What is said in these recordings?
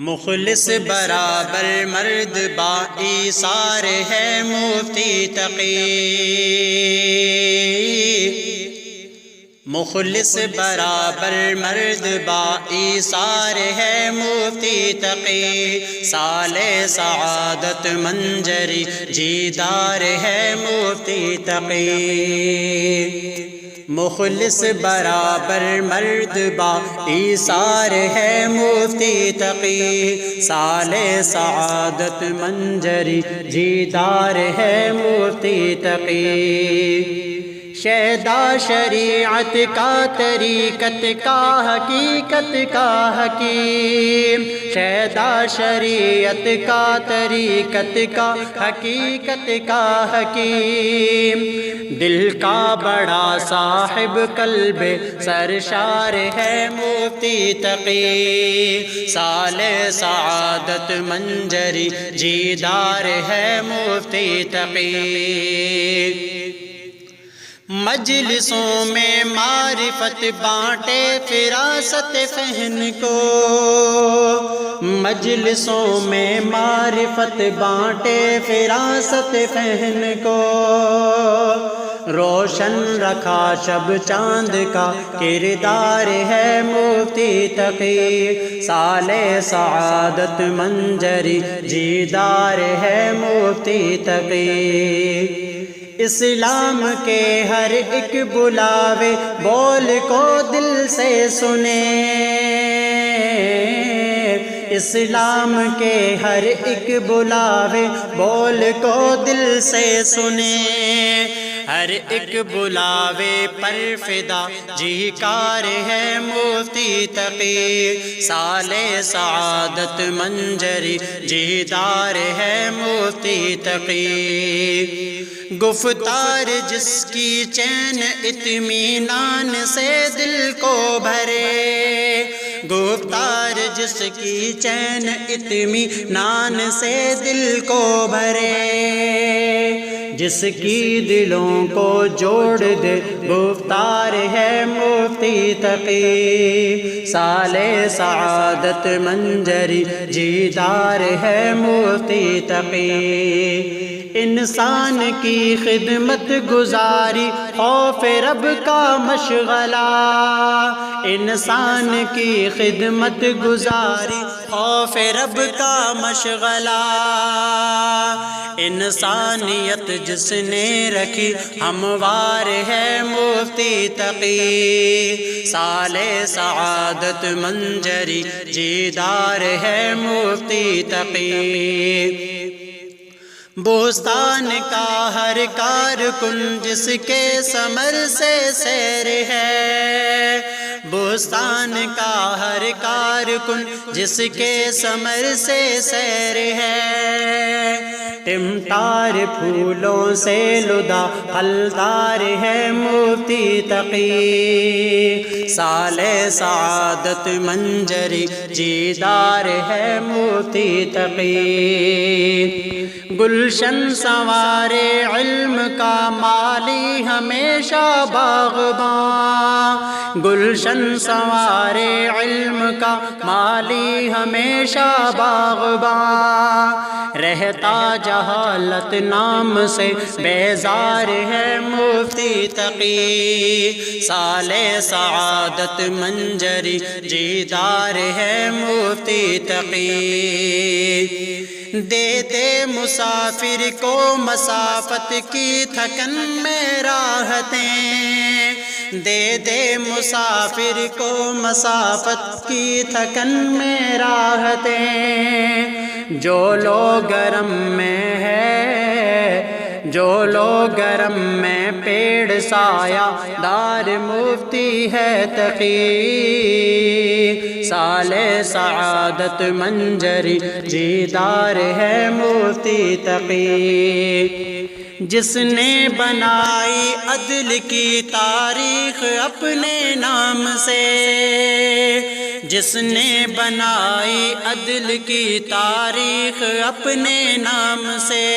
مخلص برابر مرد با ایثار ہے مفتی تقی، مخلص برابر مرد با ایثار ہے مفتی تقی، سالے سعادت منجری جیدار ہے مفتی تقی، مخلص برابر مرد با ایثار ہے مفتی تقی، سالے سعادت منجری جیدار ہے مفتی تقی، شہدا شریعت کا طریقت کا حقیقت کا حکیم، شہدا شریعت کا طریقت کا حقیقت کا حکیم، دل کا بڑا صاحب قلب سرشار ہے مفتی تقی، سالے سعادت منجری جیدار ہے مفتی تقی، مجلسوں میں معرفت بانٹے فراست فہم کو، مجلسوں میں معرفت بانٹے فراست فہم کو، روشن رکھا شب چاند کا کردار ہے مفتی تقی، سالے سعادت منجری جیدار ہے مفتی تقی، اسلام کے ہر ایک بلاوے بول کو دل سے سنے، اسلام کے ہر ایک بلاوے بول کو دل سے سنے، ہر ایک بلاوے پر فدا جی کار ہے مفتی تقی، سالے سعادت منجری جیدار ہے مفتی تقی، گفتار جس کی چین اطمینان سے دل کو بھرے، گفتار جس کی چین اطمینان سے دل کو بھرے، جس کی دلوں کو جوڑ دے گفتار ہے مفتی تقی، سالے سعادت منجری جیدار ہے مفتی تقی، انسان کی خدمت گزاری خوف رب کا مشغلہ، انسان کی خدمت گزاری خوف رب کا مشغلہ، انسانیت جس نے رکھی ہموار ہے مفتی تقی، سالے سعادت منجری جیدار ہے مفتی تقی، بوستان کا ہر کارکن جس کے ثمر سے سیر ہے، بوستان کا ہر کارکن جس کے ثمر سے سیر ہے، ٹمٹار پھولوں سے لدا پھلدار ہے مفتی تقی، سالے سعادت منجری جیدار ہے مفتی تقی، گلشن سنوارے علم کا مالی ہمیشہ باغباں، گلشن سنوارے علم کا مالی ہمیشہ باغباں، رہتا جہالت نام سے بیزار ہے مفتی تقی، سالے سعادت منجری جیدار ہے مفتی تقی، دیتے مسافر کو مسافت کی تھکن میں راحتیں، دے دے مسافر کو مسافت کی تھکن میں راحتیں، جو لوگ گرم میں ہے، جو لوگ گرم میں پیڑ سایہ دار مفتی ہے تقی، سالے سعادت منجری جیدار ہے مفتی تقی، جس نے بنائی عدل کی تاریخ اپنے نام سے، جس نے بنائی عدل کی تاریخ اپنے نام سے،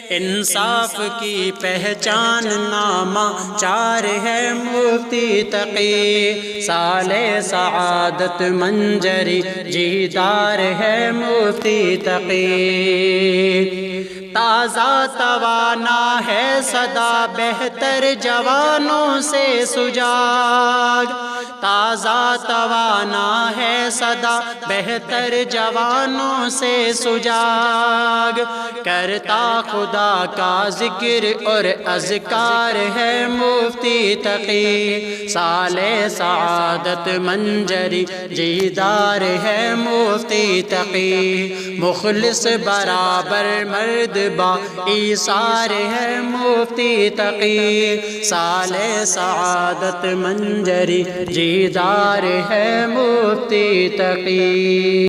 انصاف کی پہچان نامہ چار ہے مفتی تقی، سالے سعادت منجری جیدار ہے مفتی تقی، تازہ توانا ہے صدا بہتر جوانوں سے سجاگ، تازہ توانا ہے صدا بہتر جوانوں سے سجاگ، کرتا خدا کا ذکر اور اذکار ہے مفتی تقی، سالے سعادت منجری جیدار ہے مفتی تقی، مخلص برابر مرد با ایثار ہے مفتی تقی، سالے سعادت منجری جیدار ہے مفتی تقی۔